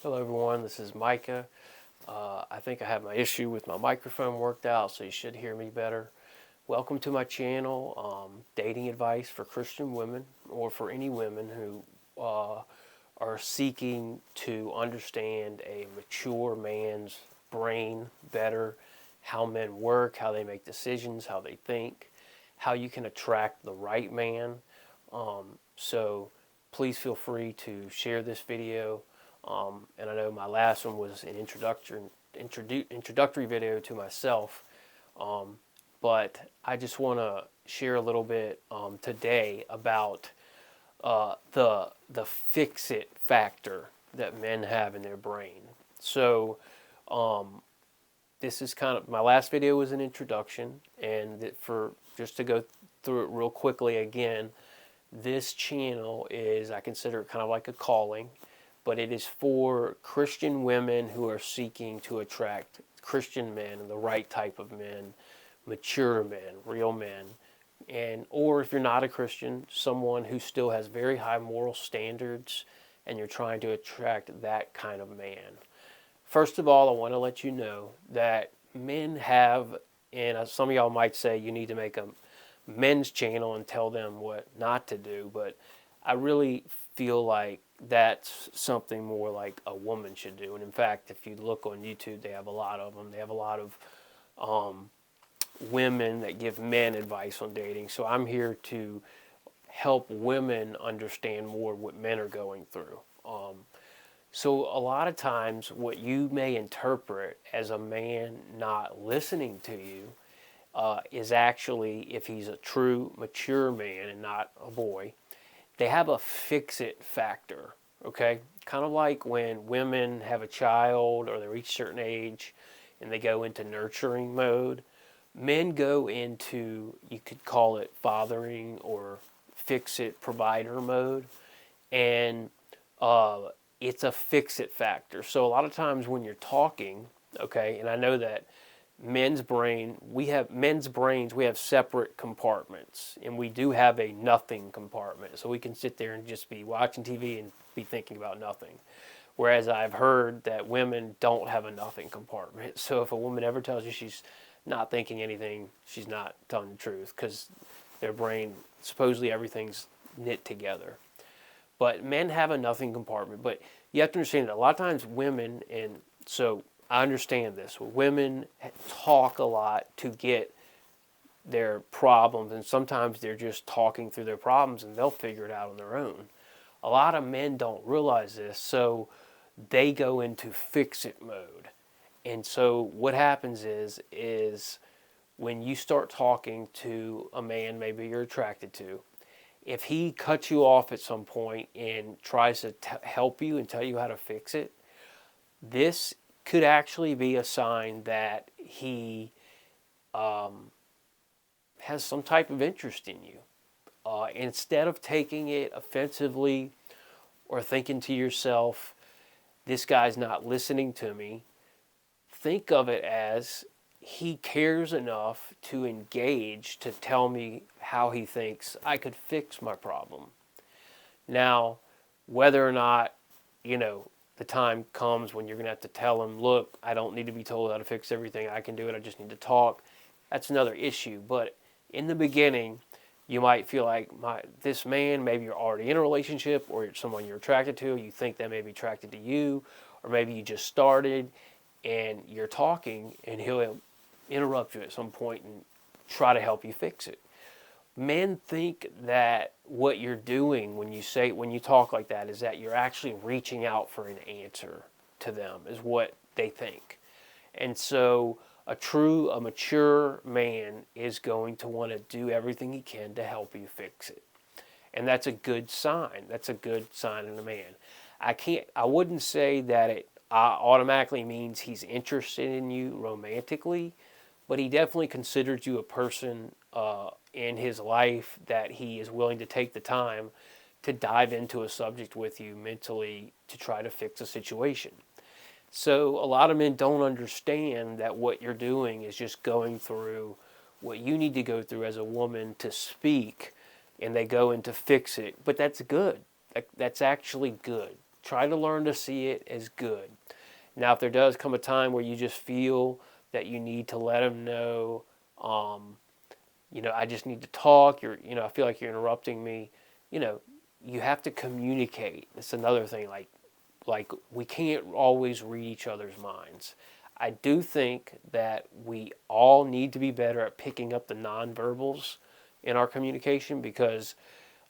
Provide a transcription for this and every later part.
Hello everyone, this is Micah. I think I have my issue with my microphone worked out, so you should hear me better. Welcome to my channel, dating advice for Christian women or for any women who are seeking to understand a mature man's brain better, how men work, how they make decisions, how they think, how you can attract the right man. So please feel free to share this video. And I know my last one was an introductory video to myself, but I just want to share a little bit today about the fix-it factor that men have in their brain. So this is kind of, my last video was an introduction, and for just to go through it real quickly again, this channel is, I consider it kind of like a calling, but it is for Christian women who are seeking to attract Christian men and the right type of men, mature men, real men, and or if you're not a Christian, someone who still has very high moral standards and you're trying to attract that kind of man. First of all, I want to let you know that men have, and some of y'all might say you need to make a men's channel and tell them what not to do, but I really feel like that's something more like a woman should do. And in fact, if you look on YouTube, they have a lot of them. They have a lot of women that give men advice on dating. So I'm here to help women understand more what men are going through. So a lot of times what you may interpret as a man not listening to you is actually, if he's a true mature man and not a boy, they have a fix-it factor, okay? Kind of like when women have a child or they reach a certain age and they go into nurturing mode. Men go into, you could call it fathering or fix-it provider mode, and it's a fix-it factor. So a lot of times when you're talking, okay, and I know that men's brains, we have separate compartments, and we do have a nothing compartment, so we can sit there and just be watching TV and be thinking about nothing. Whereas I've heard that women don't have a nothing compartment. So if a woman ever tells you she's not thinking anything, she's not telling the truth, because their brain, supposedly everything's knit together. But men have a nothing compartment. But you have to understand that a lot of times women, and so I understand this, women talk a lot to get their problems, and sometimes they're just talking through their problems and they'll figure it out on their own. A lot of men don't realize this, so they go into fix-it mode. And so what happens is when you start talking to a man maybe you're attracted to, if he cuts you off at some point and tries to help you and tell you how to fix it, this could actually be a sign that he has some type of interest in you. Instead of taking it offensively or thinking to yourself, this guy's not listening to me, think of it as he cares enough to engage to tell me how he thinks I could fix my problem. Now, whether or not, the time comes when you're going to have to tell him, look, I don't need to be told how to fix everything. I can do it. I just need to talk. That's another issue. But in the beginning, you might feel like this man, maybe you're already in a relationship or someone you're attracted to, you think they may be attracted to you, or maybe you just started and you're talking and he'll interrupt you at some point and try to help you fix it. Men think that what you're doing when you talk like that is that you're actually reaching out for an answer to them, is what they think. And so a mature man is going to want to do everything he can to help you fix it. And that's a good sign. That's a good sign in a man. I wouldn't say that it automatically means he's interested in you romantically, but he definitely considers you a person in his life that he is willing to take the time to dive into a subject with you mentally to try to fix a situation. So a lot of men don't understand that what you're doing is just going through what you need to go through as a woman to speak, and they go into fix it. But that's good. That's actually good. try to learn to see it as good. Now, if there does come a time where you just feel that you need to let them know, I just need to talk, I feel like you're interrupting me, you have to communicate. It's another thing, like we can't always read each other's minds. I do think that we all need to be better at picking up the nonverbals in our communication, because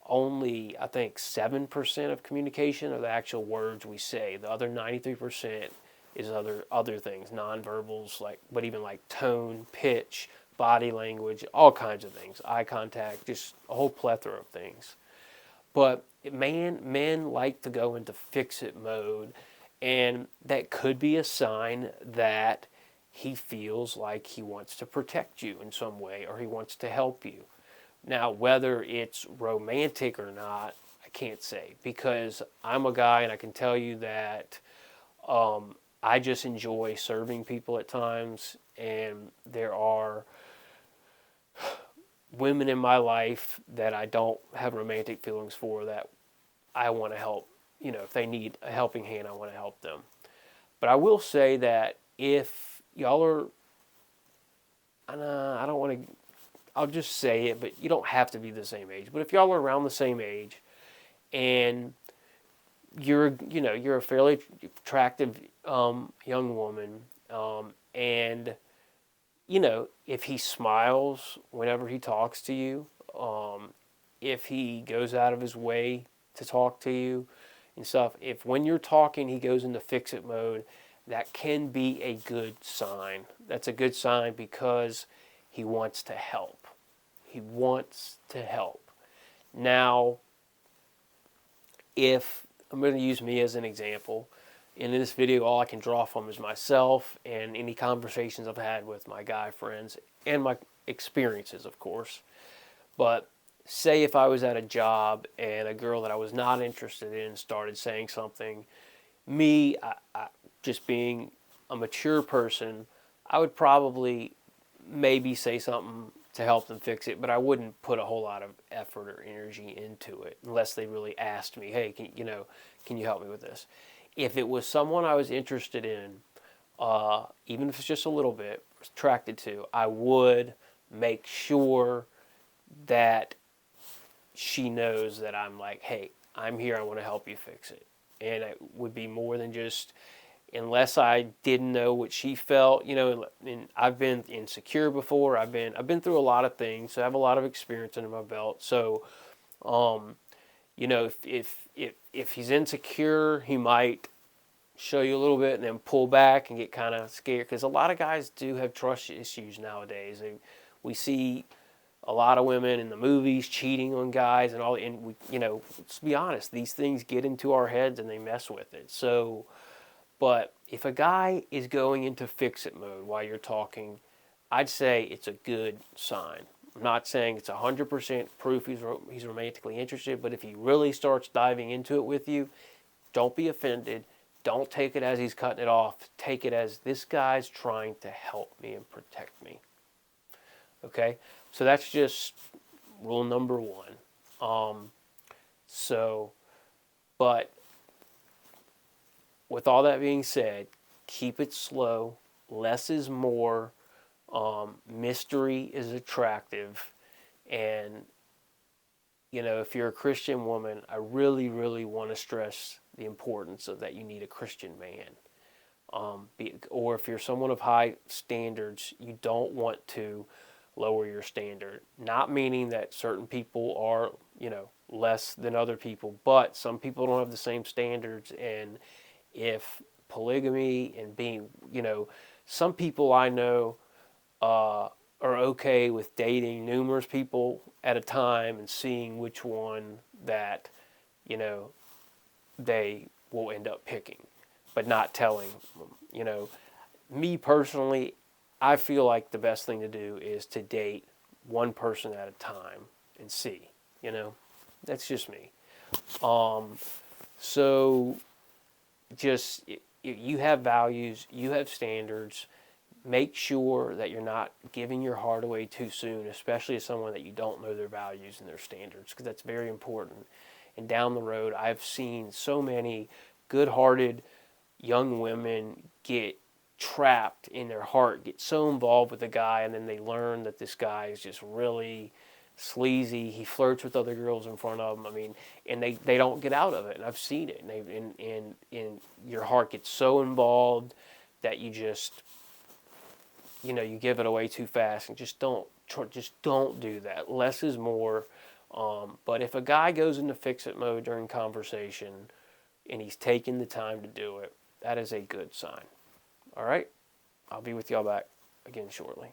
only, I think, 7% of communication are the actual words we say. The other 93% is other things, nonverbals, but even like tone, pitch, body language, all kinds of things, eye contact, just a whole plethora of things. But men like to go into fix-it mode, and that could be a sign that he feels like he wants to protect you in some way, or he wants to help you. Now, whether it's romantic or not, I can't say, because I'm a guy and I can tell you that I just enjoy serving people at times, and there are women in my life that I don't have romantic feelings for, that I want to help. If they need a helping hand, I want to help them. But I will say that if y'all are, I don't want to, I'll just say it, but you don't have to be the same age. But if y'all are around the same age, and you're a fairly attractive young woman, and if he smiles whenever he talks to you, if he goes out of his way to talk to you and stuff, if when you're talking he goes into fix-it mode, that can be a good sign. That's a good sign, because he wants to help. He wants to help. Now, if I'm going to use me as an example, and in this video, all I can draw from is myself and any conversations I've had with my guy friends and my experiences, of course. But say if I was at a job and a girl that I was not interested in started saying something, I just being a mature person, I would probably maybe say something to help them fix it, but I wouldn't put a whole lot of effort or energy into it unless they really asked me, hey, can you help me with this? If it was someone I was interested in, even if it's just a little bit, attracted to, I would make sure that she knows that I'm like, hey, I'm here, I want to help you fix it. And it would be more than just, unless I didn't know what she felt, and I've been insecure before, I've been through a lot of things, so I have a lot of experience under my belt. So, if he's insecure, he might show you a little bit and then pull back and get kind of scared, because a lot of guys do have trust issues nowadays. We see a lot of women in the movies cheating on guys and all, and let's be honest, these things get into our heads and they mess with it. So, but if a guy is going into fix-it mode while you're talking, I'd say it's a good sign. I'm not saying it's 100% proof he's romantically interested, but if he really starts diving into it with you, don't be offended. Don't take it as he's cutting it off. Take it as, this guy's trying to help me and protect me. Okay? So that's just rule number one. But with all that being said, keep it slow. Less is more. Mystery is attractive. And, if you're a Christian woman, I really, really want to stress the importance of that you need a Christian man. Or if you're someone of high standards, you don't want to lower your standard. Not meaning that certain people are, less than other people, but some people don't have the same standards. And if polygamy and being, some people I know are okay with dating numerous people at a time and seeing which one that, they will end up picking, but not telling them. Me personally, I feel like the best thing to do is to date one person at a time and see, that's just me. So just, you have values, you have standards. Make sure that you're not giving your heart away too soon, especially as someone that you don't know their values and their standards, because that's very important. And down the road, I've seen so many good-hearted young women get trapped in their heart, get so involved with a guy, and then they learn that this guy is just really sleazy. He flirts with other girls in front of them. I mean, and they don't get out of it. And I've seen it. And your heart gets so involved that you just, you give it away too fast, and just don't do that. Less is more. But if a guy goes into fix-it mode during conversation and he's taking the time to do it, that is a good sign. All right? I'll be with y'all back again shortly.